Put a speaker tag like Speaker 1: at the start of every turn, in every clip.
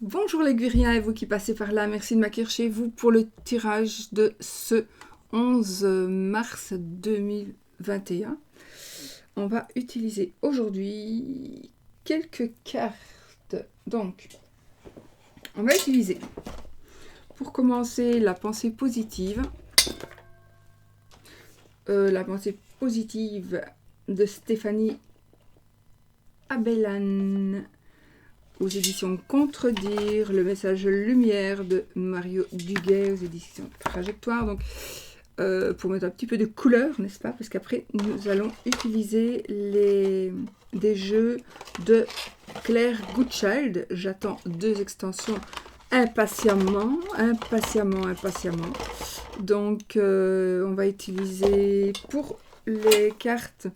Speaker 1: Bonjour les Guiriens et vous qui passez par là, merci de m'accueillir chez vous pour le tirage de ce 11 mars 2021. On va utiliser aujourd'hui quelques cartes. Donc, on va utiliser pour commencer la pensée positive. La pensée positive de Stéphanie Abellan aux éditions Contredire, le message lumière de Mario Duguay aux éditions Trajectoire. Donc, pour mettre un petit peu de couleur, n'est-ce pas? Parce qu'après, nous allons utiliser des jeux de Claire Goodchild. J'attends 2 extensions impatiemment. Donc, on va utiliser pour les cartes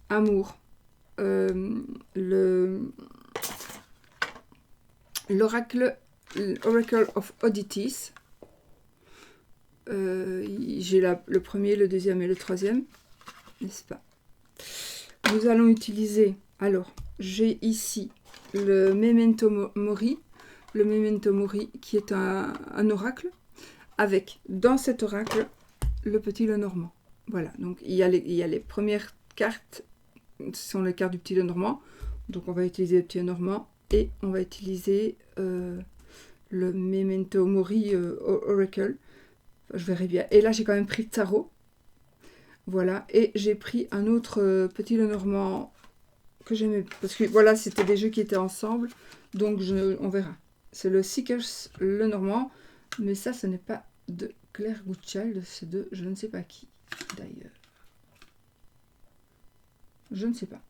Speaker 1: amour l'Oracle of Oddities. J'ai le premier, le deuxième et le troisième, n'est-ce pas? Nous allons utiliser, alors, j'ai ici le Memento Mori, qui est un oracle, avec, dans cet oracle, le petit Lenormand. Voilà, donc il y a les premières cartes, ce sont les cartes du petit Lenormand, donc on va utiliser le petit Lenormand, et on va utiliser le Memento Mori Oracle. Je verrai bien. Et là, j'ai quand même pris le tarot. Voilà. Et j'ai pris un autre petit Lenormand que j'aimais. Parce que voilà, c'était des jeux qui étaient ensemble. Donc, on verra. C'est le Seekers Lenormand. Mais ça, ce n'est pas de Claire Goodchild. C'est de je ne sais pas qui, d'ailleurs. Je ne sais pas.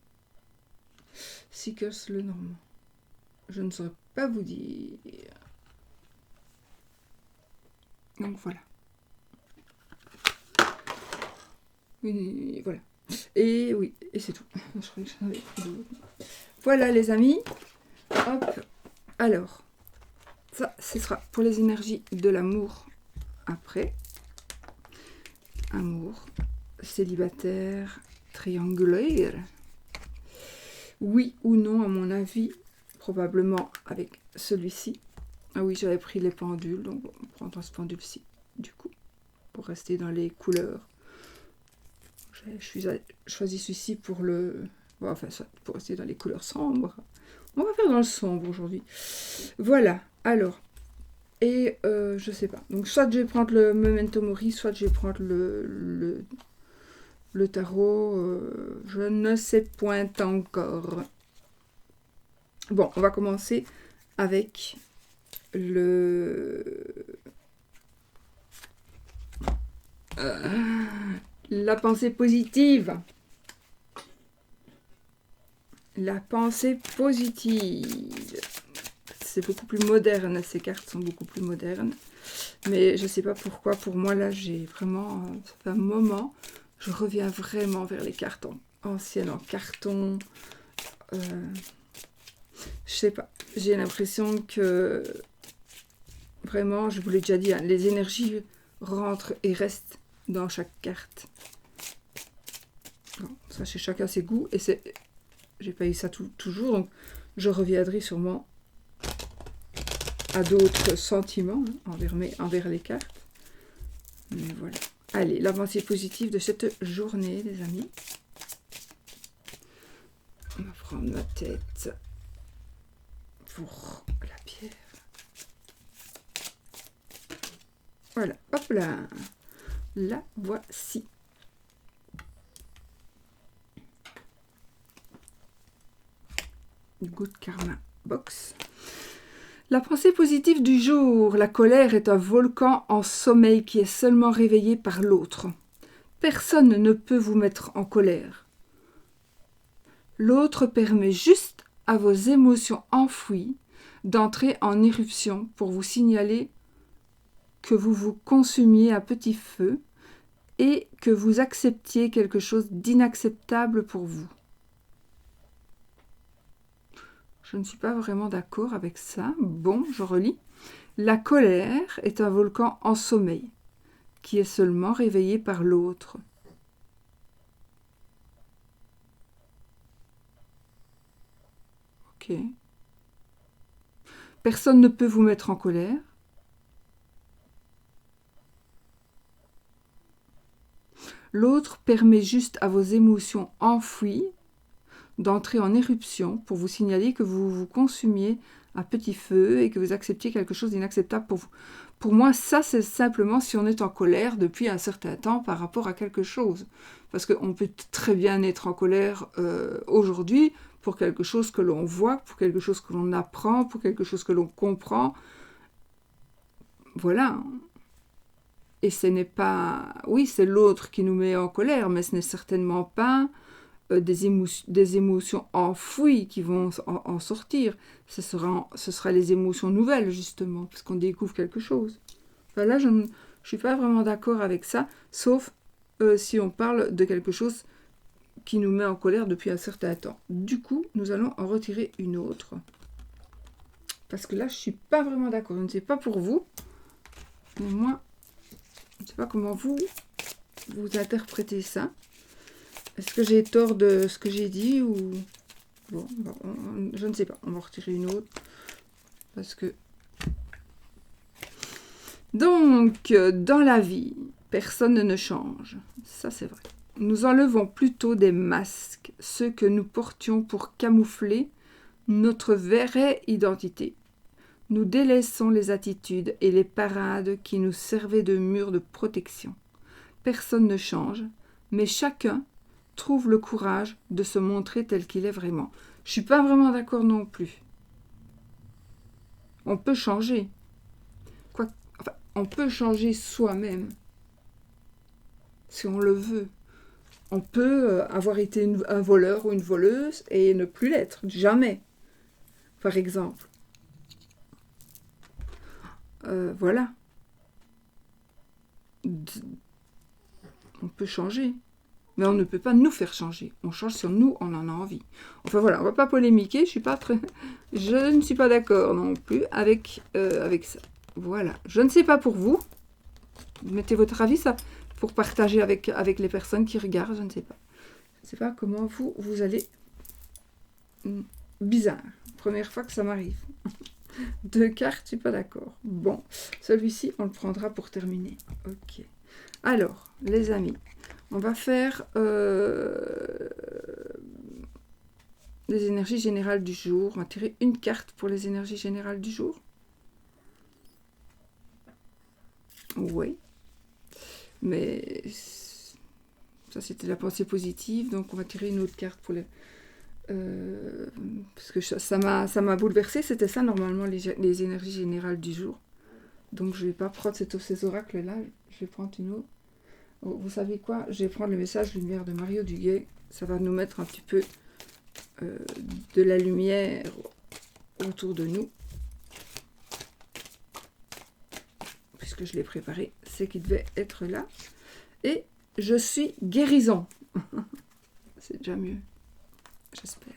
Speaker 1: Seekers Lenormand. Je ne saurais pas vous dire. Donc, voilà. Et voilà. Et oui, et c'est tout. Je crois que j'en avais pris d'autres. Voilà les amis. Hop. Alors, ça, ce sera pour les énergies de l'amour après. Amour, célibataire, triangulaire. Oui ou non, à mon avis, probablement avec celui-ci. Ah oui, j'avais pris les pendules, donc on prendra ce pendule-ci, du coup, pour rester dans les couleurs. J'ai choisi celui-ci pour le... Bon, enfin, pour rester dans les couleurs sombres. On va faire dans le sombre aujourd'hui. Voilà, alors. Et je sais pas. Donc, soit je vais prendre le Memento Mori, soit je vais prendre le tarot. Je ne sais point encore. Bon, on va commencer avec la pensée positive. La pensée positive. C'est beaucoup plus moderne, ces cartes sont beaucoup plus modernes. Mais je ne sais pas pourquoi, pour moi là, j'ai vraiment, ça fait un moment, je reviens vraiment vers les cartes anciennes, en carton. Je sais pas, j'ai l'impression que, vraiment, je vous l'ai déjà dit, hein, les énergies rentrent et restent dans chaque carte. Bon, ça, chez chacun ses goûts, et j'ai pas eu ça toujours, donc je reviendrai sûrement à d'autres sentiments hein, envers les cartes. Mais voilà. Allez, la pensée positive de cette journée, les amis. On va prendre ma tête pour la pierre. Voilà, hop là. La voici. Good Karma Box. La pensée positive du jour. La colère est un volcan en sommeil qui est seulement réveillé par l'autre. Personne ne peut vous mettre en colère. L'autre permet juste à vos émotions enfouies d'entrer en éruption pour vous signaler que vous vous consumiez à petit feu et que vous acceptiez quelque chose d'inacceptable pour vous. Je ne suis pas vraiment d'accord avec ça. Bon, je relis. La colère est un volcan en sommeil, qui est seulement réveillé par l'autre. Ok. Personne ne peut vous mettre en colère. L'autre permet juste à vos émotions enfouies d'entrer en éruption pour vous signaler que vous vous consumiez à petit feu et que vous acceptiez quelque chose d'inacceptable pour vous. Pour moi, ça, c'est simplement si on est en colère depuis un certain temps par rapport à quelque chose. Parce qu'on peut très bien être en colère aujourd'hui pour quelque chose que l'on voit, pour quelque chose que l'on apprend, pour quelque chose que l'on comprend. Voilà. Et ce n'est pas... Oui, c'est l'autre qui nous met en colère, mais ce n'est certainement pas des émotions enfouies qui vont en sortir. Ce sera les émotions nouvelles, justement, parce qu'on découvre quelque chose. Enfin, là, je ne suis pas vraiment d'accord avec ça, sauf si on parle de quelque chose qui nous met en colère depuis un certain temps. Du coup, nous allons en retirer une autre. Parce que là, je ne suis pas vraiment d'accord. Je ne sais pas pour vous, mais moi, je ne sais pas comment vous interprétez ça. Est-ce que j'ai tort de ce que j'ai dit ou... Bon, je ne sais pas. On va en retirer une autre. Parce que... Donc, dans la vie, personne ne change. Ça, c'est vrai. Nous enlevons plutôt des masques, ceux que nous portions pour camoufler notre vraie identité. Nous délaissons les attitudes et les parades qui nous servaient de mur de protection. Personne ne change, mais chacun trouve le courage de se montrer tel qu'il est vraiment. Je ne suis pas vraiment d'accord non plus. On peut changer. On peut changer soi-même, si on le veut. On peut avoir été un voleur ou une voleuse et ne plus l'être, jamais, par exemple. Voilà. On peut changer, mais on ne peut pas nous faire changer. On change sur nous, on en a envie. Enfin voilà, on va pas polémiquer, je ne suis pas d'accord non plus avec ça. Voilà, je ne sais pas pour vous. Mettez votre avis, ça, pour partager avec les personnes qui regardent, je ne sais pas. Je ne sais pas comment vous allez... Bizarre. Première fois que ça m'arrive. 2 cartes, je suis pas d'accord. Bon, celui-ci, on le prendra pour terminer. Ok. Alors, les amis, on va faire les énergies générales du jour. On va tirer une carte pour les énergies générales du jour. Oui. Mais ça, c'était la pensée positive. Donc, on va tirer une autre carte pour les... parce que ça m'a bouleversée. C'était ça, normalement, les énergies générales du jour. Donc, je ne vais pas prendre ces oracles-là. Je vais prendre une autre. Vous savez quoi? Je vais prendre le message lumière de Mario Duguay. Ça va nous mettre un petit peu de la lumière autour de nous. Puisque je l'ai préparé, c'est qu'il devait être là. Et je suis guérison. C'est déjà mieux. J'espère.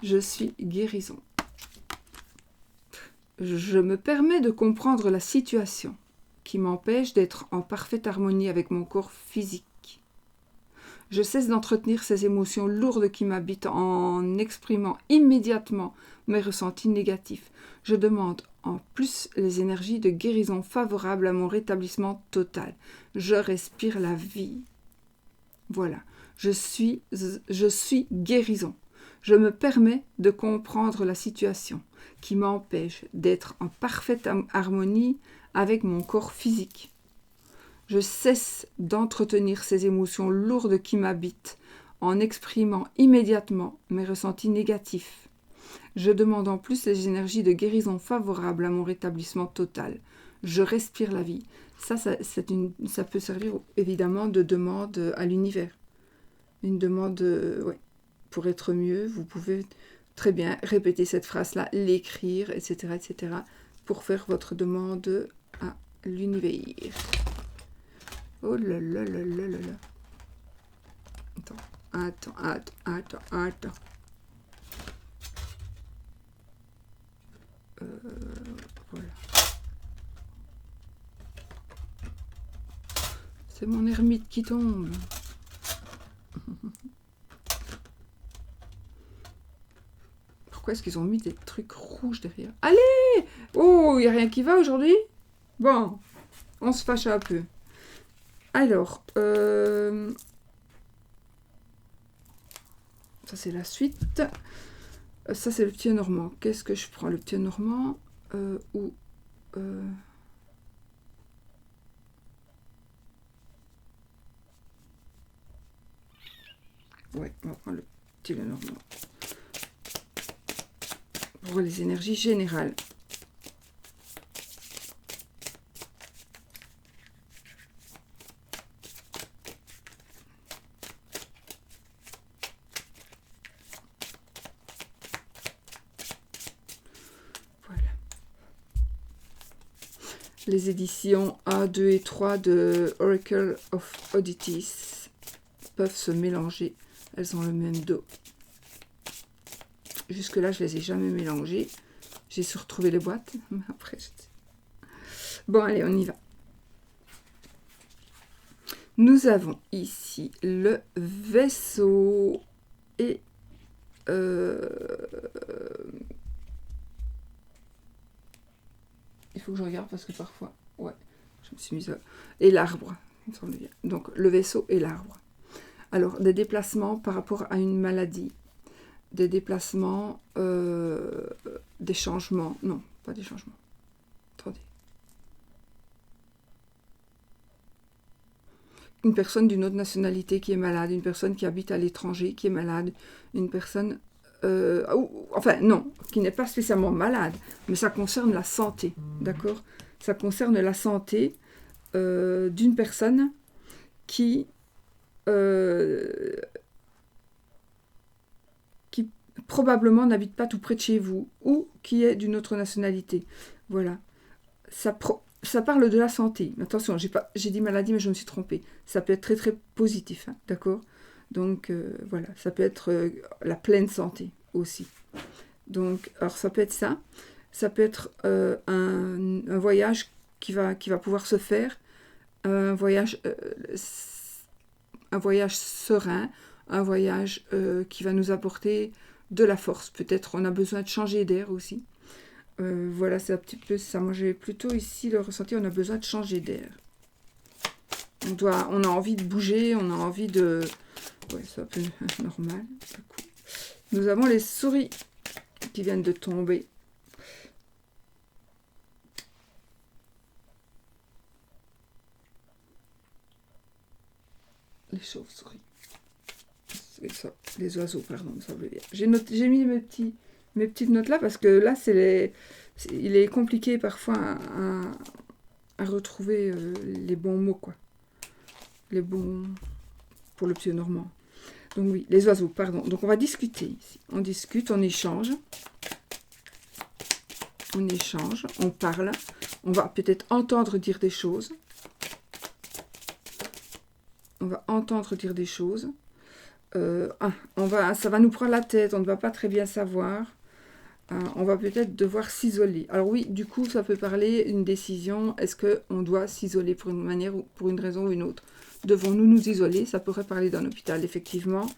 Speaker 1: Je suis guérison. Je me permets de comprendre la situation qui m'empêche d'être en parfaite harmonie avec mon corps physique. Je cesse d'entretenir ces émotions lourdes qui m'habitent en exprimant immédiatement mes ressentis négatifs. Je demande en plus les énergies de guérison favorables à mon rétablissement total. Je respire la vie. Voilà, je suis guérison. Je me permets de comprendre la situation qui m'empêche d'être en parfaite harmonie avec mon corps physique. Je cesse d'entretenir ces émotions lourdes qui m'habitent en exprimant immédiatement mes ressentis négatifs. Je demande en plus les énergies de guérison favorables à mon rétablissement total. Je respire la vie. Ça peut servir évidemment de demande à l'univers. Une demande, pour être mieux, vous pouvez très bien répéter cette phrase-là, l'écrire, etc., etc., pour faire votre demande à l'univers. Oh là là là là là là. Attends. Voilà. C'est mon ermite qui tombe. Pourquoi est-ce qu'ils ont mis des trucs rouges derrière? Allez! Oh, il n'y a rien qui va aujourd'hui? Bon, on se fâche un peu. Alors, ça c'est la suite. Ça c'est le petit normand. Qu'est-ce que je prends? Le petit normand ou... Ouais, on va prendre le petit normand. Pour les énergies générales. Voilà. Les éditions 1, 2 et 3 de Oracle of Oddities peuvent se mélanger. Elles ont le même dos. Jusque-là, je ne les ai jamais mélangées. J'ai su retrouver les boîtes. Mais après, bon, allez, on y va. Nous avons ici le vaisseau et... il faut que je regarde parce que parfois... Ouais, je me suis mise... Et l'arbre, il me semble bien. Donc, le vaisseau et l'arbre. Alors, des déplacements par rapport à une maladie. Des déplacements, des changements. Non, pas des changements. Attendez. Une personne d'une autre nationalité qui est malade, une personne qui habite à l'étranger qui est malade, une personne... enfin, non, qui n'est pas spécialement malade, mais ça concerne la santé, d'accord? Ça concerne la santé d'une personne qui probablement n'habite pas tout près de chez vous ou qui est d'une autre nationalité. Voilà. Ça parle de la santé. Attention, j'ai dit maladie, mais je me suis trompée. Ça peut être très très positif, hein, d'accord? Donc voilà, ça peut être la pleine santé aussi. Donc, alors ça peut être ça. Ça peut être un voyage qui va pouvoir se faire, un voyage serein, un voyage qui va nous apporter de la force. Peut-être on a besoin de changer d'air aussi. Voilà, c'est un petit peu ça. Moi, j'ai plutôt ici le ressenti, on a besoin de changer d'air. On a envie de bouger, on a envie de... Ouais, c'est un peu normal. Nous avons les souris qui viennent de tomber. Les chauves-souris. Ça, les oiseaux, pardon, ça veut dire. J'ai mis mes petites notes là parce que là, il est compliqué parfois à retrouver les bons mots, quoi. Les bons pour le pied normand. Donc oui, les oiseaux, pardon. Donc on va discuter ici. On discute, on échange. On échange, on parle. On va peut-être entendre dire des choses. On va entendre dire des choses. Ça va nous prendre la tête, on ne va pas très bien savoir. On va peut-être devoir s'isoler. Alors oui, du coup, ça peut parler d'une décision. Est-ce qu'on doit s'isoler pour une manière ou pour une raison ou une autre? Devons-nous nous isoler? Ça pourrait parler d'un hôpital, effectivement.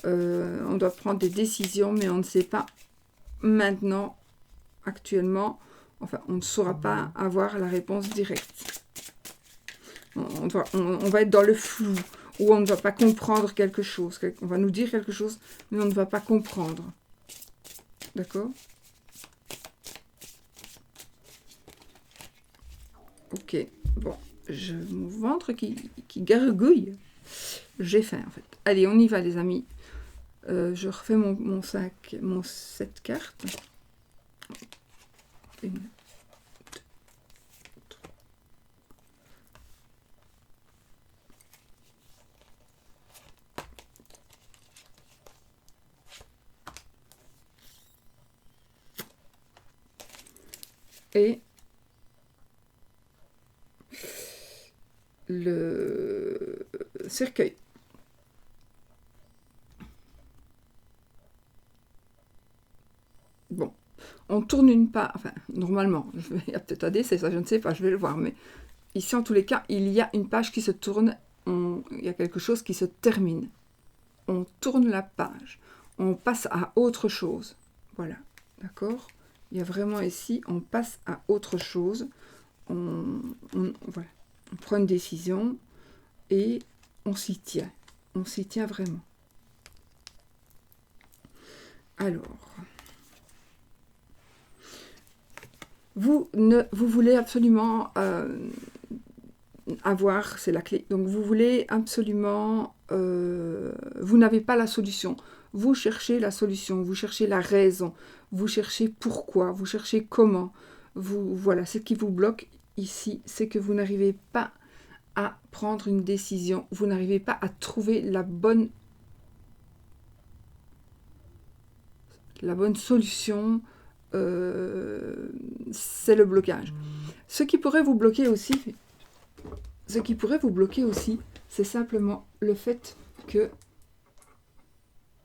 Speaker 1: On doit prendre des décisions, mais on ne sait pas maintenant, actuellement. Enfin, on ne saura pas avoir la réponse directe. On va être dans le flou. Ou on ne va pas comprendre quelque chose. On va nous dire quelque chose, mais on ne va pas comprendre. D'accord? Ok. Bon. Mon ventre qui gargouille. J'ai faim, en fait. Allez, on y va, les amis. Je refais mon sac, mon 7 cartes. Une, deux, trois. Et le cercueil. Bon, on tourne une page, enfin, normalement, il y a peut-être un décès, ça je ne sais pas, je vais le voir, mais ici, en tous les cas, il y a une page qui se tourne, il y a quelque chose qui se termine. On tourne la page, on passe à autre chose, voilà. D'accord? Il y a vraiment ici, on passe à autre chose. Voilà. On prend une décision et on s'y tient. On s'y tient vraiment. Alors, vous voulez absolument avoir, c'est la clé. Donc vous voulez absolument, vous n'avez pas la solution. Vous cherchez la solution, vous cherchez la raison, vous cherchez pourquoi, vous cherchez comment. Voilà, ce qui vous bloque ici, c'est que vous n'arrivez pas à prendre une décision, vous n'arrivez pas à trouver la bonne solution. C'est le blocage. Ce qui pourrait vous bloquer aussi, c'est simplement le fait que...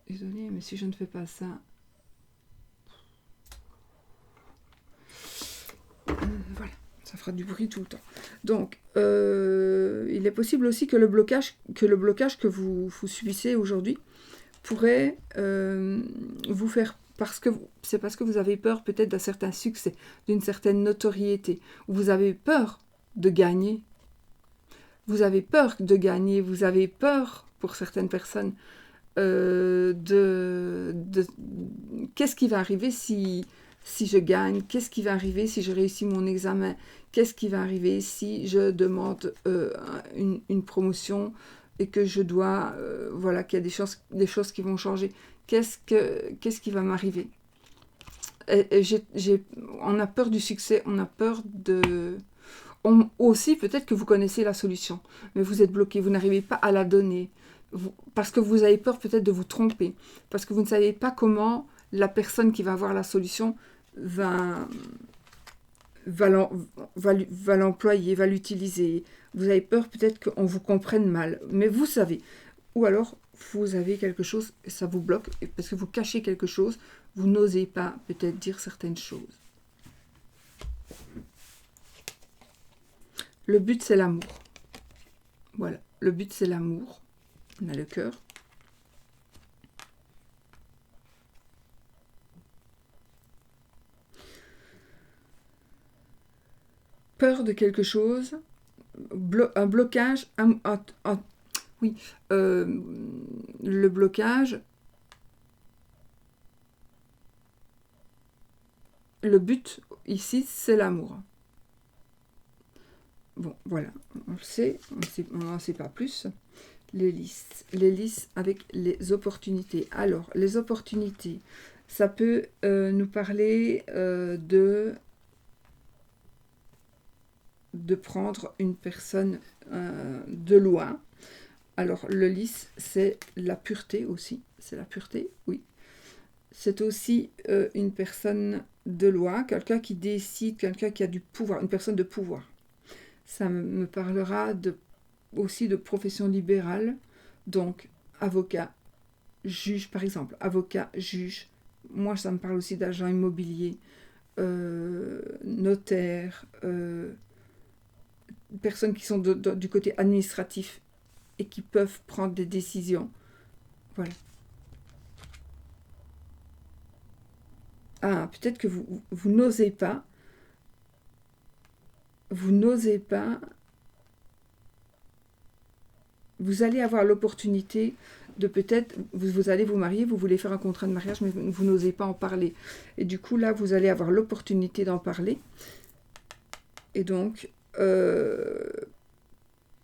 Speaker 1: Désolée, mais si je ne fais pas ça... voilà, ça fera du bruit tout le temps. Donc, il est possible aussi que le blocage que vous subissez aujourd'hui pourrait vous faire... C'est parce que vous avez peur peut-être d'un certain succès, d'une certaine notoriété, ou vous avez peur de gagner. Vous avez peur de gagner, vous avez peur, pour certaines personnes, qu'est-ce qui va arriver si je gagne, qu'est-ce qui va arriver si je réussis mon examen, qu'est-ce qui va arriver si je demande une promotion et que je dois, voilà, qu'il y a des choses qui vont changer, qu'est-ce qui va m'arriver. On a peur du succès, on a peur de... aussi, peut-être que vous connaissez la solution, mais vous êtes bloqué, vous n'arrivez pas à la donner, parce que vous avez peur peut-être de vous tromper, parce que vous ne savez pas comment la personne qui va avoir la solution va l'employer, va l'utiliser. Vous avez peur peut-être qu'on vous comprenne mal, mais vous savez. Ou alors, vous avez quelque chose, et ça vous bloque, parce que vous cachez quelque chose, vous n'osez pas peut-être dire certaines choses. Le but, c'est l'amour. Voilà, le but, c'est l'amour. On a le cœur. Peur de quelque chose, un blocage, oui, le blocage, le but ici, c'est l'amour. Bon, voilà, on le sait, on n'en sait pas plus. L'hélice avec les opportunités. Alors, les opportunités, ça peut nous parler de prendre une personne de loin. Alors, le lys, c'est la pureté aussi. C'est la pureté, oui. C'est aussi une personne de loin, quelqu'un qui décide, quelqu'un qui a du pouvoir, une personne de pouvoir. Ça me parlera aussi de profession libérale, donc avocat, juge par exemple, avocat, juge. Moi, ça me parle aussi d'agent immobilier, notaire, personnes qui sont du côté administratif et qui peuvent prendre des décisions. Voilà. Ah, peut-être que vous n'osez pas. Vous n'osez pas. Vous allez avoir l'opportunité de peut-être, vous allez vous marier, vous voulez faire un contrat de mariage, mais vous n'osez pas en parler. Et du coup, là, vous allez avoir l'opportunité d'en parler. Et donc,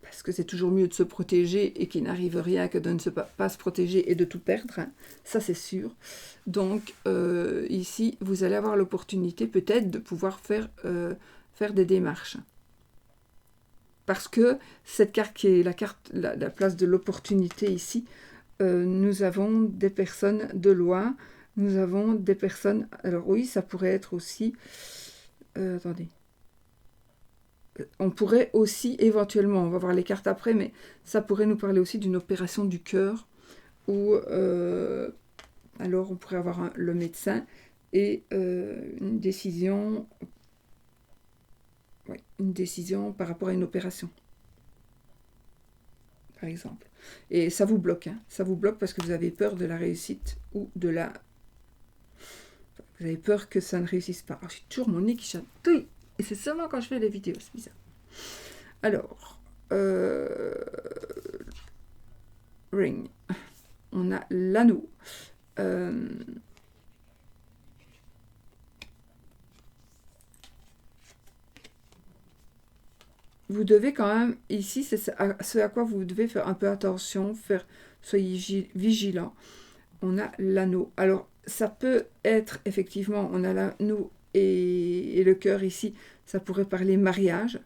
Speaker 1: parce que c'est toujours mieux de se protéger et qu'il n'arrive rien que de ne pas se protéger et de tout perdre, hein. Ça c'est sûr. Donc ici, vous allez avoir l'opportunité peut-être de pouvoir faire des démarches. Parce que cette carte qui est la place de l'opportunité ici, nous avons des personnes de loin, nous avons des personnes... Alors oui, ça pourrait être aussi... attendez. On pourrait aussi, éventuellement, on va voir les cartes après, mais ça pourrait nous parler aussi d'une opération du cœur, où alors on pourrait avoir le médecin et une décision par rapport à une opération, par exemple. Et ça vous bloque, hein, ça vous bloque parce que vous avez peur de la réussite ou de la... Vous avez peur que ça ne réussisse pas. Alors, j'ai toujours mon nez qui chatouille. Et c'est seulement quand je fais les vidéos, c'est bizarre. Alors, ring. On a l'anneau. Vous devez quand même, ici, c'est ce à quoi vous devez faire un peu attention, soyez vigilant. On a l'anneau. Alors, ça peut être, effectivement, on a l'anneau et le cœur ici, ça pourrait parler mariage,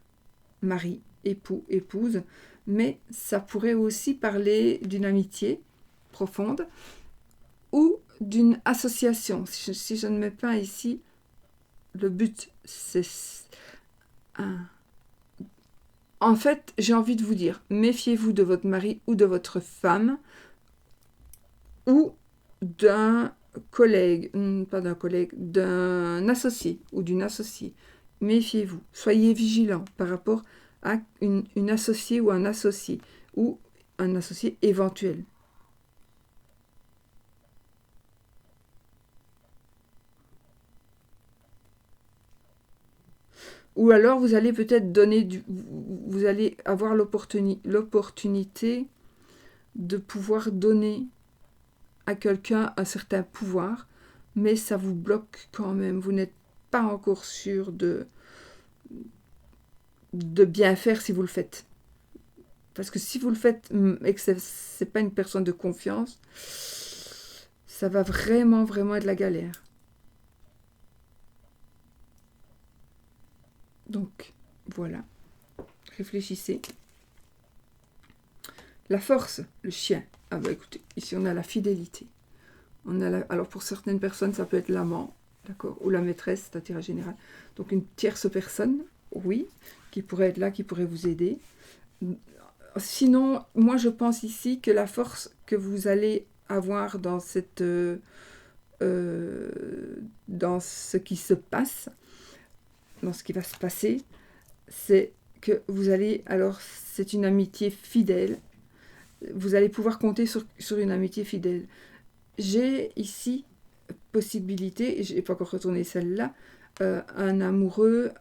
Speaker 1: mari, époux, épouse, mais ça pourrait aussi parler d'une amitié profonde ou d'une association. Si je ne mets pas ici, le but, c'est... En fait, j'ai envie de vous dire, méfiez-vous de votre mari ou de votre femme ou d'un collègue, pas d'un collègue, d'un associé ou d'une associée. Méfiez-vous, soyez vigilant par rapport à une associée ou un associé éventuel. Ou alors vous allez peut-être vous allez avoir l'opportunité de pouvoir donner à quelqu'un un certain pouvoir, mais ça vous bloque quand même. Vous n'êtes pas encore sûr de bien faire si vous le faites. Parce que si vous le faites et que c'est pas une personne de confiance, ça va vraiment, vraiment être la galère. Donc, voilà. Réfléchissez. La force, le chien. Ah bah écoutez, ici on a la fidélité. Alors pour certaines personnes, ça peut être l'amant, d'accord, ou la maîtresse, c'est un tirage général. Donc une tierce personne, oui, qui pourrait être là, qui pourrait vous aider. Sinon, moi je pense ici que la force que vous allez avoir dans dans ce qui se passe, dans ce qui va se passer, c'est que vous allez, alors c'est une amitié fidèle, vous allez pouvoir compter sur une amitié fidèle. J'ai ici possibilité, et je n'ai pas encore retourné celle-là, un amoureux,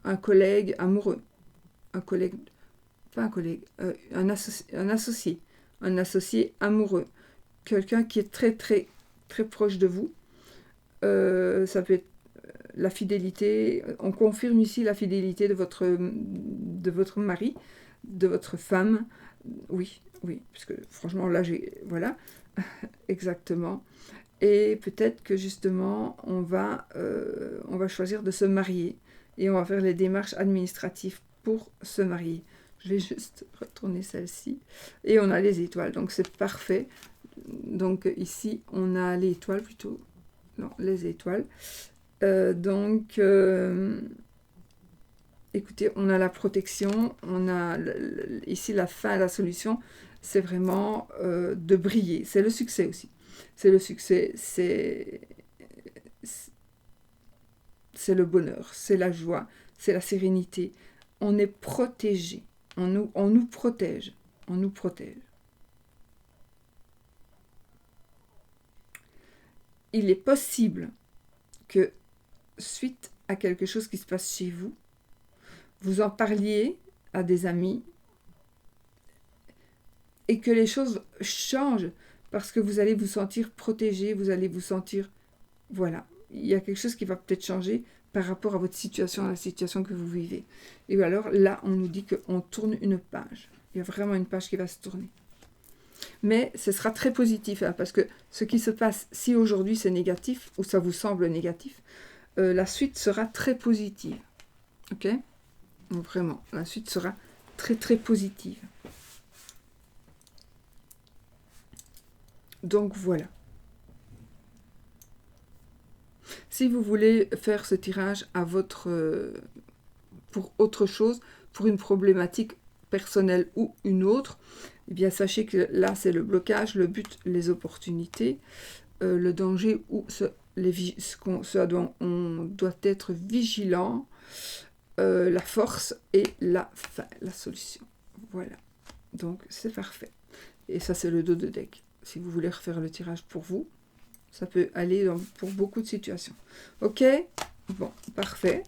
Speaker 1: un collègue amoureux, un collègue, pas un collègue, un associé amoureux, quelqu'un qui est très très très proche de vous. Ça peut être la fidélité, on confirme ici la fidélité de votre mari, de votre femme. Oui, parce que franchement là voilà, exactement. Et peut-être que justement on va choisir de se marier et on va faire les démarches administratives pour se marier. Je vais juste retourner celle-ci et on a les étoiles, donc c'est parfait. Donc ici on a les étoiles plutôt, non, les étoiles. Écoutez, on a la protection, on a ici la fin, la solution, c'est vraiment de briller. C'est le succès aussi. C'est le succès, c'est le bonheur, c'est la joie, c'est la sérénité. On est protégé, on nous protège, on nous protège. Il est possible que suite à quelque chose qui se passe chez vous, vous en parliez à des amis et que les choses changent parce que vous allez vous sentir protégé, vous allez vous sentir... Voilà, il y a quelque chose qui va peut-être changer par rapport à votre situation, à la situation que vous vivez. Et alors là, on nous dit qu'on tourne une page. Il y a vraiment une page qui va se tourner. Mais ce sera très positif, hein, parce que ce qui se passe, si aujourd'hui c'est négatif, ou ça vous semble négatif, la suite sera très positive. Ok ? Donc vraiment, la suite sera très très positive. Donc voilà. Si vous voulez faire ce tirage à pour autre chose, pour une problématique personnelle ou une autre, eh bien sachez que là c'est le blocage, le but, les opportunités, le danger ou ce dont on doit être vigilant, la force et la fin, la solution. Voilà. Donc c'est parfait. Et ça c'est le dos de deck. Si vous voulez refaire le tirage pour vous, Ça peut aller pour beaucoup de situations. Ok? Bon, parfait.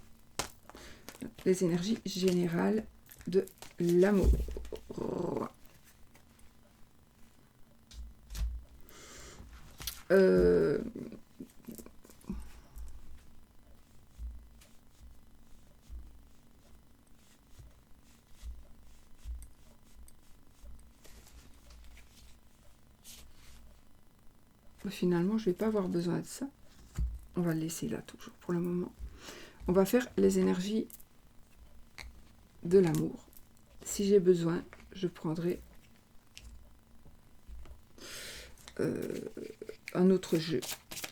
Speaker 1: Les énergies générales de l'amour. Finalement, je ne vais pas avoir besoin de ça. On va le laisser là toujours pour le moment. On va faire les énergies de l'amour. Si j'ai besoin, je prendrai un autre jeu.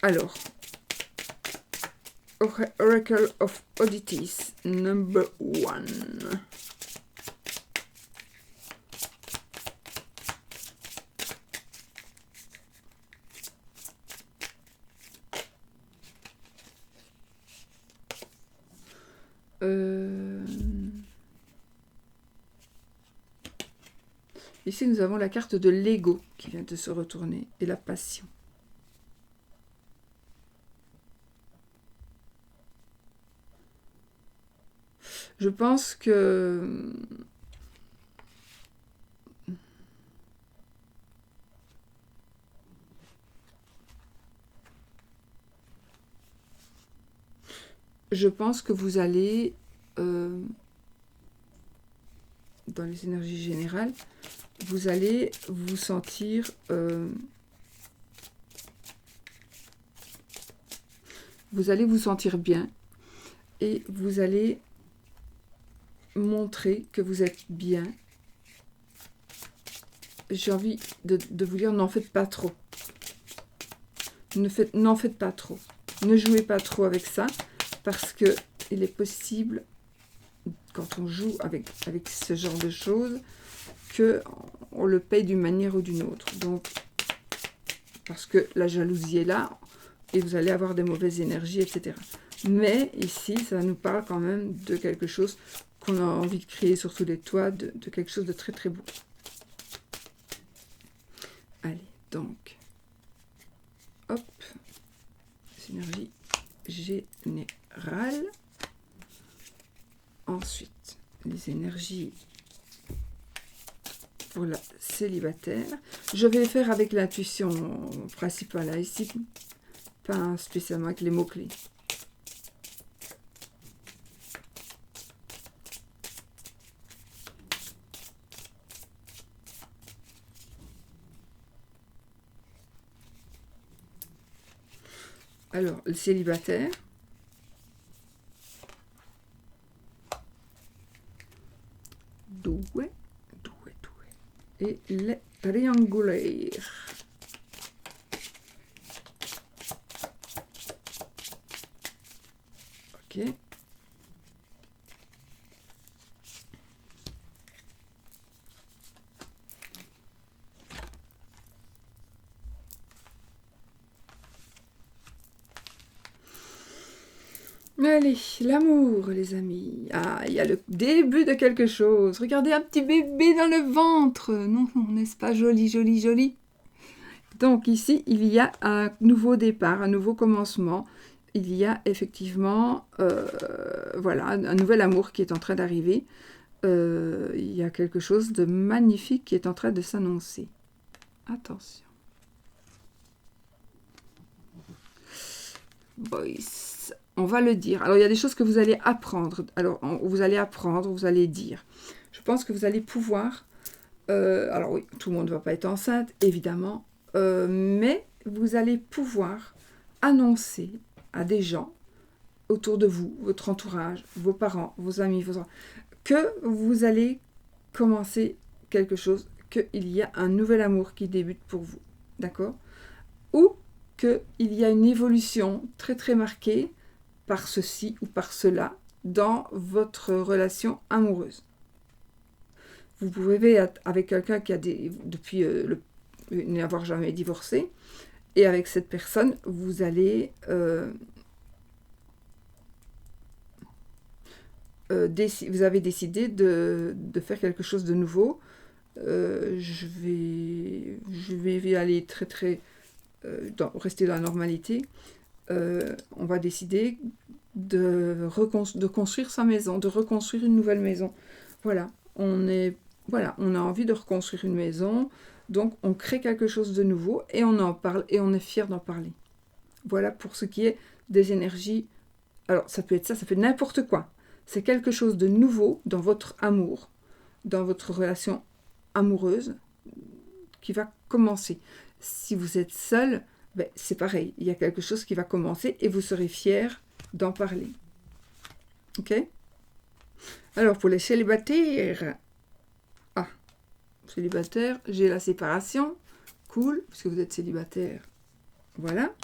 Speaker 1: Alors, Oracle of Oddities, number 1. Ici, nous avons la carte de l'ego qui vient de se retourner et la passion. Je pense que vous allez, dans les énergies générales, vous allez vous sentir bien et vous allez montrer que vous êtes bien. J'ai envie de vous dire, n'en faites pas trop. N'en faites pas trop. Ne jouez pas trop avec ça, parce que il est possible, quand on joue avec ce genre de choses, qu'on le paye d'une manière ou d'une autre. Donc, parce que la jalousie est là, et vous allez avoir des mauvaises énergies, etc. Mais ici, ça nous parle quand même de quelque chose qu'on a envie de créer sur tous les toits, de quelque chose de très très beau. Allez, donc, hop, synergie générale. Ensuite, les énergies pour la célibataire. Je vais faire avec l'intuition principale, là, ici, pas spécialement avec les mots-clés. Alors, le célibataire. Doué. Et les triangulaires. Ok. Allez, l'amour, les amis. Ah, il y a le début de quelque chose. Regardez un petit bébé dans le ventre. Non, n'est-ce pas joli, joli, joli? Donc ici, il y a un nouveau départ, un nouveau commencement. Il y a effectivement, voilà, un nouvel amour qui est en train d'arriver. Il y a quelque chose de magnifique qui est en train de s'annoncer. Attention. Boys. On va le dire. Alors, il y a des choses que vous allez apprendre. Alors, vous allez apprendre, vous allez dire. Je pense que vous allez pouvoir... alors oui, tout le monde ne va pas être enceinte, évidemment. Mais vous allez pouvoir annoncer à des gens autour de vous, votre entourage, vos parents, vos amis, que vous allez commencer quelque chose, qu'il y a un nouvel amour qui débute pour vous. D'accord? Ou qu'il y a une évolution très très marquée par ceci ou par cela dans votre relation amoureuse. Vous pouvez être avec quelqu'un qui a depuis n'avoir jamais divorcé, et avec cette personne, vous allez vous avez décidé de faire quelque chose de nouveau. Je vais aller très très rester dans la normalité, on va décider de construire sa maison, de reconstruire une nouvelle maison. Voilà, on a envie de reconstruire une maison, donc on crée quelque chose de nouveau et on en parle et on est fier d'en parler. Voilà pour ce qui est des énergies. Alors ça peut être ça peut être n'importe quoi. C'est quelque chose de nouveau dans votre amour, dans votre relation amoureuse qui va commencer. Si vous êtes seul, ben, c'est pareil, il y a quelque chose qui va commencer et vous serez fier d'en parler. Ok? Alors, pour les célibataires, célibataire, j'ai la séparation, cool, puisque vous êtes célibataire, voilà,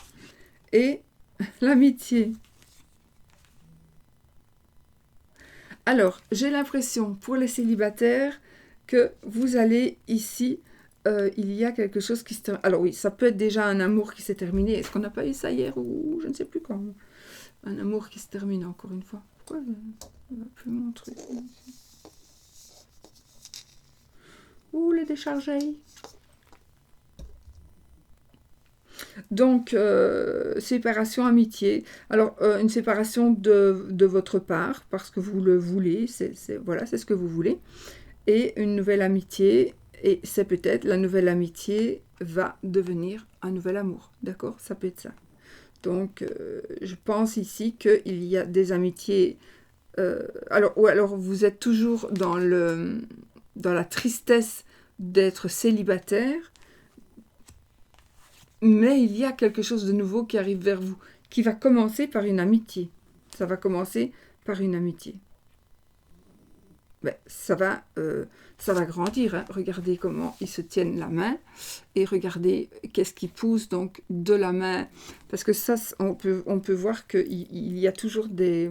Speaker 1: et l'amitié. Alors, j'ai l'impression, pour les célibataires, que vous allez ici, il y a quelque chose qui se termine. Alors oui, ça peut être déjà un amour qui s'est terminé. Est-ce qu'on n'a pas eu ça hier ou je ne sais plus quand? Un amour qui se termine encore une fois. Pourquoi je ne vais plus montrer? Ouh, les déchargés. Donc, séparation, amitié. Alors, une séparation de votre part, parce que vous le voulez, voilà, c'est ce que vous voulez. Et une nouvelle amitié, et c'est peut-être la nouvelle amitié va devenir un nouvel amour. D'accord? Ça peut être ça. Donc, je pense ici qu'il y a des amitiés... alors vous êtes toujours dans la tristesse d'être célibataire, mais il y a quelque chose de nouveau qui arrive vers vous, qui va commencer par une amitié. Ça va commencer par une amitié. Ben, ça va grandir. Hein. Regardez comment ils se tiennent la main et regardez qu'est-ce qui pousse donc de la main. Parce que ça, on peut voir qu'il y a toujours de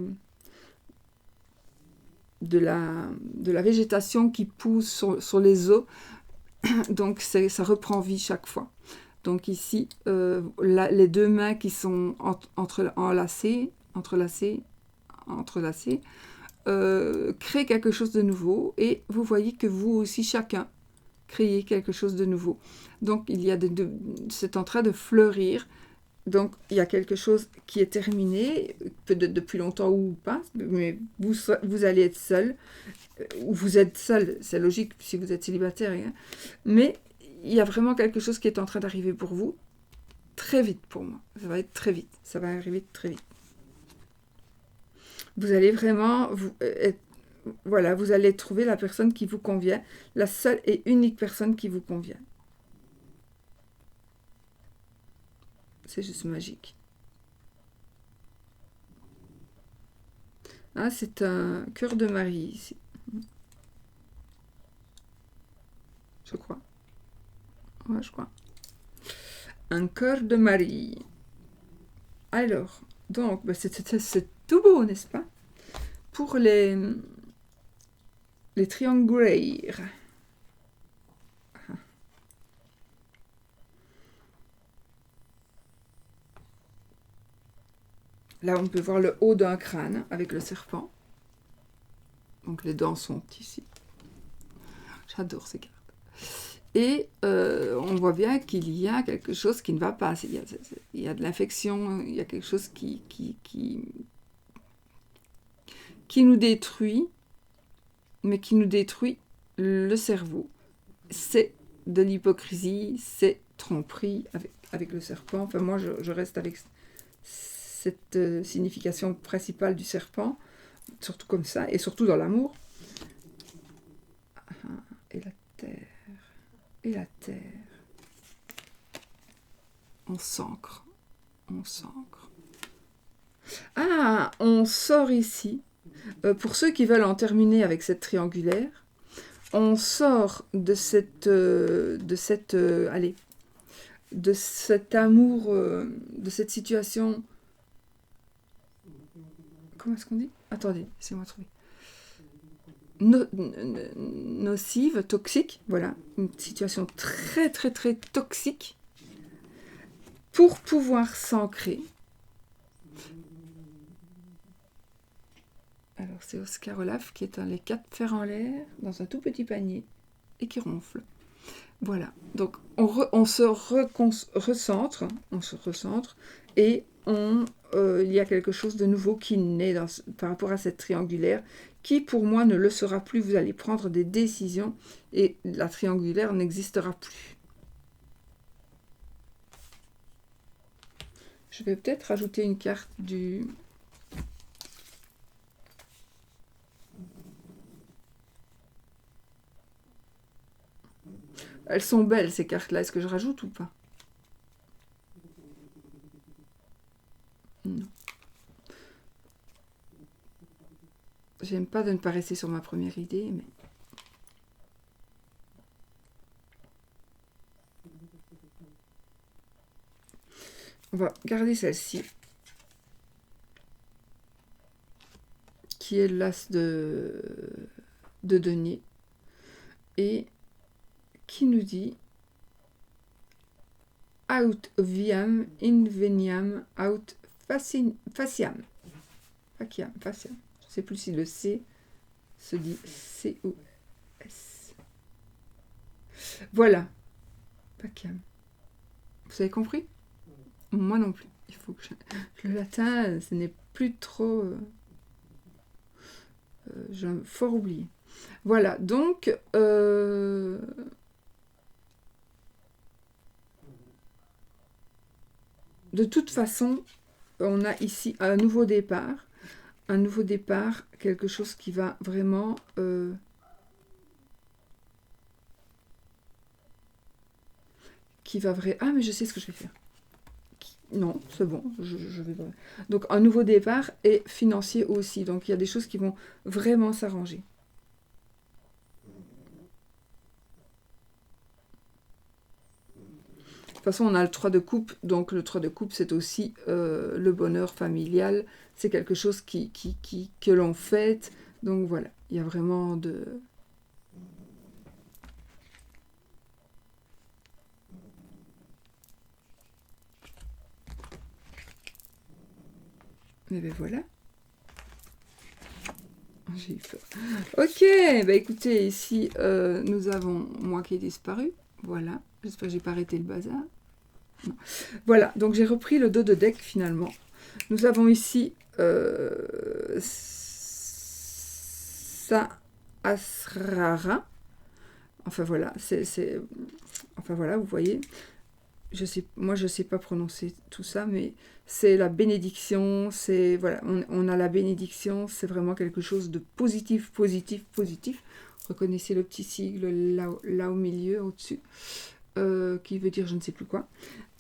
Speaker 1: la végétation qui pousse sur les os. Donc ça reprend vie chaque fois. Donc ici, les deux mains qui sont entrelacées, créent quelque chose de nouveau et vous voyez que vous aussi, chacun, créez quelque chose de nouveau. Donc il y a c'est en train de fleurir. Donc il y a quelque chose qui est terminé, peut-être depuis longtemps ou pas, mais vous allez être seul. Ou vous êtes seul, c'est logique si vous êtes célibataire. Hein. Mais il y a vraiment quelque chose qui est en train d'arriver pour vous, très vite pour moi. Ça va être très vite, ça va arriver très vite. Vous allez vraiment, vous allez trouver la personne qui vous convient, la seule et unique personne qui vous convient. C'est juste magique. Ah, c'est un cœur de Marie ici. Je crois. Ouais, je crois. Un cœur de Marie. Alors, donc, c'est tout beau, n'est-ce pas? Pour les triangulaires. Là, on peut voir le haut d'un crâne avec le serpent. Donc, les dents sont ici. J'adore ces cartes. Et on voit bien qu'il y a quelque chose qui ne va pas. Il y a de l'infection, il y a quelque chose qui nous détruit, mais qui nous détruit le cerveau. C'est de l'hypocrisie, c'est tromperie avec le serpent. Enfin, moi, je reste avec cette signification principale du serpent, surtout comme ça, et surtout dans l'amour. Et la terre. Et la terre. On s'ancre. On s'ancre. Ah, on sort ici. Pour ceux qui veulent en terminer avec cette triangulaire, on sort de cet amour, de cette situation. Comment est-ce qu'on dit? Attendez, laissez-moi trouver. Nocive, toxique, voilà, une situation très très très toxique, pour pouvoir s'ancrer. Alors c'est Oscar Olaf qui est les 4 fers en l'air dans un tout petit panier et qui ronfle. Voilà. Donc, on se recentre, et il y a quelque chose de nouveau qui naît par rapport à cette triangulaire, qui pour moi ne le sera plus. Vous allez prendre des décisions et la triangulaire n'existera plus. Je vais peut-être rajouter une carte du... Elles sont belles, ces cartes-là. Est-ce que je rajoute ou pas? Non. J'aime pas de ne pas rester sur ma première idée, mais... On va garder celle-ci, qui est l'as de denier, et qui nous dit out viam inveniam out faciam. Faciam. Je ne sais plus si le C se dit C-O-S. Voilà. Faciam. Vous avez compris? Moi non plus. Il faut que le latin, ce n'est plus trop... j'ai fort oublié. Voilà, donc... de toute façon, on a ici un nouveau départ. Un nouveau départ, quelque chose qui va vraiment... Ah, mais je sais ce que je vais faire. Non, c'est bon, je vais... Donc, un nouveau départ et financier aussi. Donc, il y a des choses qui vont vraiment s'arranger. De toute façon, on a le 3 de coupe. Donc, le 3 de coupe, c'est aussi le bonheur familial. C'est quelque chose que l'on fête. Donc, voilà. Il y a vraiment de... Mais ben voilà. J'ai eu peur. Ok, bah écoutez, ici, nous avons moi qui ai disparu. Voilà, j'espère que j'ai pas arrêté le bazar. Non. Voilà, donc j'ai repris le dos de deck finalement. Nous avons ici Sahasrara. Enfin voilà, enfin voilà, vous voyez. Moi je sais pas prononcer tout ça, mais c'est la bénédiction, c'est voilà, on a la bénédiction, c'est vraiment quelque chose de positif. Reconnaissez le petit sigle là au milieu, au-dessus, qui veut dire je ne sais plus quoi.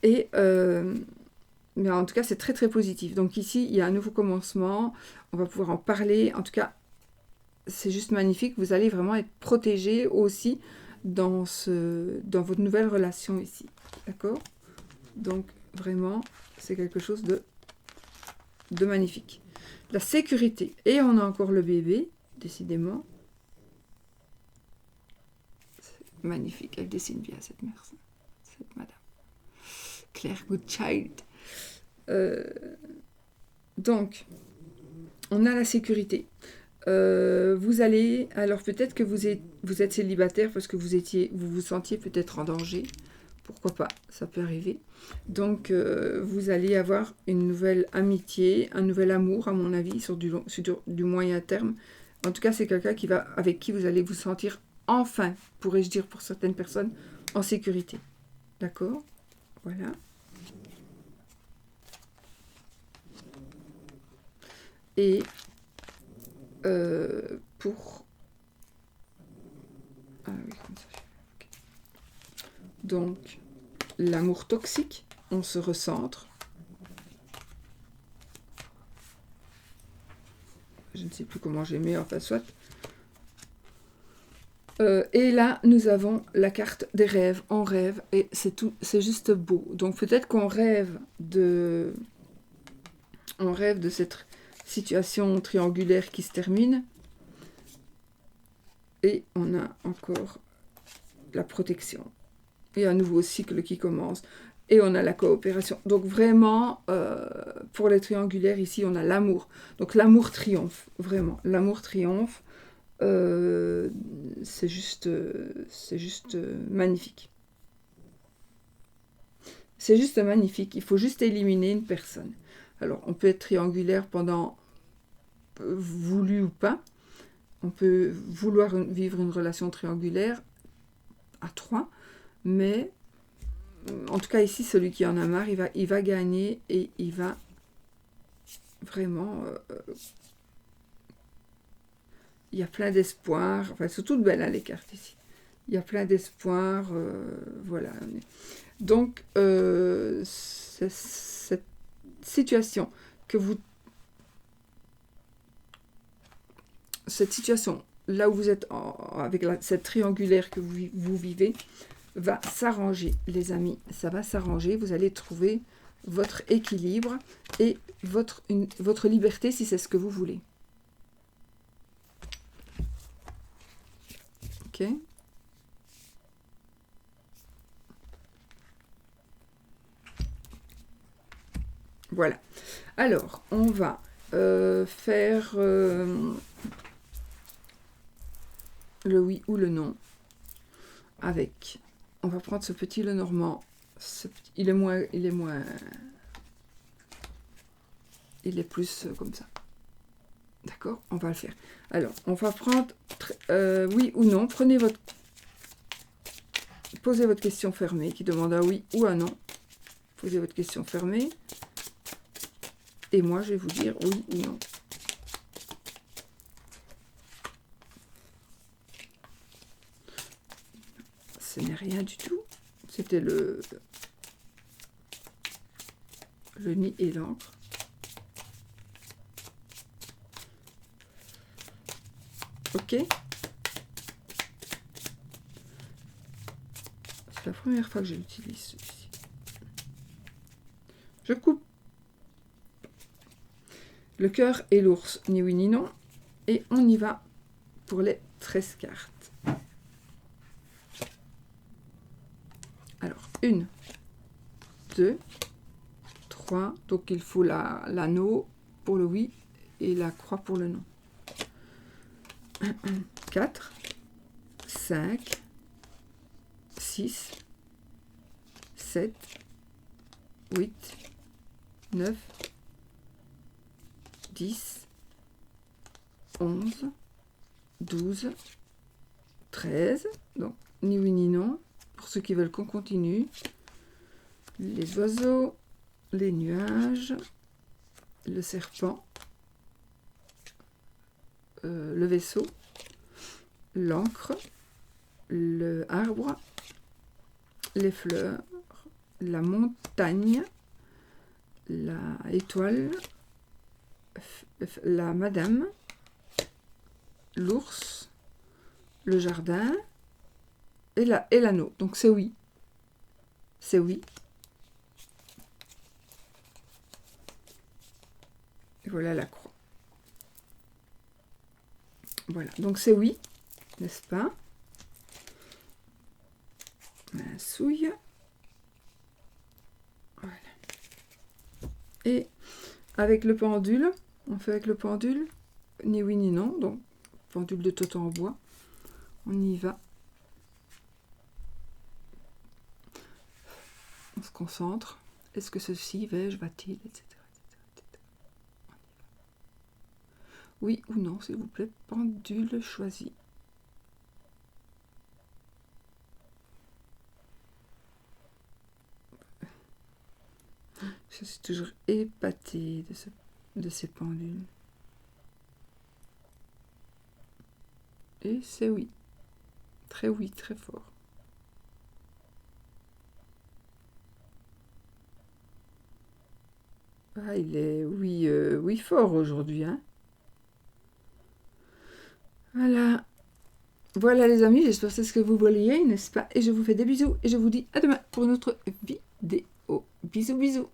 Speaker 1: Et mais en tout cas c'est très très positif. Donc ici il y a un nouveau commencement, on va pouvoir en parler. En tout cas c'est juste magnifique. Vous allez vraiment être protégé aussi dans votre nouvelle relation ici. D'accord? Donc, vraiment, c'est quelque chose de magnifique. La sécurité. Et on a encore le bébé, décidément. C'est magnifique. Elle dessine bien, cette mère, cette madame. Claire Goodchild. Donc, on a la sécurité. Vous allez... Alors, peut-être que vous êtes célibataire parce que vous vous sentiez peut-être en danger. Pourquoi pas, ça peut arriver. Donc, vous allez avoir une nouvelle amitié, un nouvel amour, à mon avis, sur du moyen terme. En tout cas, c'est quelqu'un avec qui vous allez vous sentir enfin, pourrais-je dire pour certaines personnes, en sécurité. D'accord? Voilà. Et pour... Ah oui, comme ça. Okay. Donc, l'amour toxique, on se recentre. Je ne sais plus comment j'ai mis, enfin soit. Et là, nous avons la carte des rêves. On rêve et c'est tout, c'est juste beau. Donc peut-être qu'on rêve de cette situation triangulaire qui se termine. Et on a encore la protection. Et un nouveau cycle qui commence. Et on a la coopération. Donc vraiment, pour les triangulaires, ici, on a l'amour. Donc l'amour triomphe, vraiment. L'amour triomphe. c'est juste magnifique. C'est juste magnifique. Il faut juste éliminer une personne. Alors, on peut être triangulaire pendant voulu ou pas. On peut vouloir vivre une relation triangulaire à 3, mais en tout cas ici, celui qui en a marre, il va gagner et il va vraiment... il y a plein d'espoir. Enfin, elles sont toutes belles, hein, les cartes ici. Il y a plein d'espoir. Voilà. Donc, cette situation que vous... Cette situation, là où vous êtes avec cette triangulaire que vous vivez, va s'arranger, les amis. Ça va s'arranger. Vous allez trouver votre équilibre et votre liberté si c'est ce que vous voulez. Ok. Voilà. Alors, on va faire le oui ou le non avec... On va prendre ce petit Lenormand. Il est plus comme ça. D'accord? On va le faire. Alors, on va prendre oui ou non. Posez votre question fermée qui demande un oui ou un non. Posez votre question fermée. Et moi, je vais vous dire oui ou non. Ce n'est rien du tout. C'était le nid et l'encre. Ok. C'est la première fois que j'utilise celui-ci. Je coupe. Le cœur et l'ours, ni oui ni non. Et on y va pour les 13 cartes. Alors, 1, 2, 3. Donc, il faut l'anneau pour le oui et la croix pour le non. 4, 5, 6, 7, 8, 9, 10, 11, 12, 13. Donc, ni oui ni non. Pour ceux qui veulent qu'on continue. Les oiseaux, les nuages, le serpent, le vaisseau, l'encre, le arbre, les fleurs, la montagne, la étoile, la madame, l'ours, le jardin et l'anneau. Donc c'est oui. C'est oui. Et voilà la croix. Voilà, donc c'est oui, n'est-ce pas? La souille. Voilà. Et avec le pendule, on fait avec le pendule, ni oui ni non, donc pendule de totem en bois. On y va. On se concentre. Est-ce que ceci va-t-il, etc. Oui ou non, s'il vous plaît. Pendule choisi. Je suis toujours épatée de ces pendules. Et c'est oui. Très oui, très fort. Ah, il est oui fort aujourd'hui, hein. Voilà. Voilà les amis, j'espère que c'est ce que vous vouliez, n'est-ce pas? Et je vous fais des bisous et je vous dis à demain pour une autre vidéo. Bisous, bisous.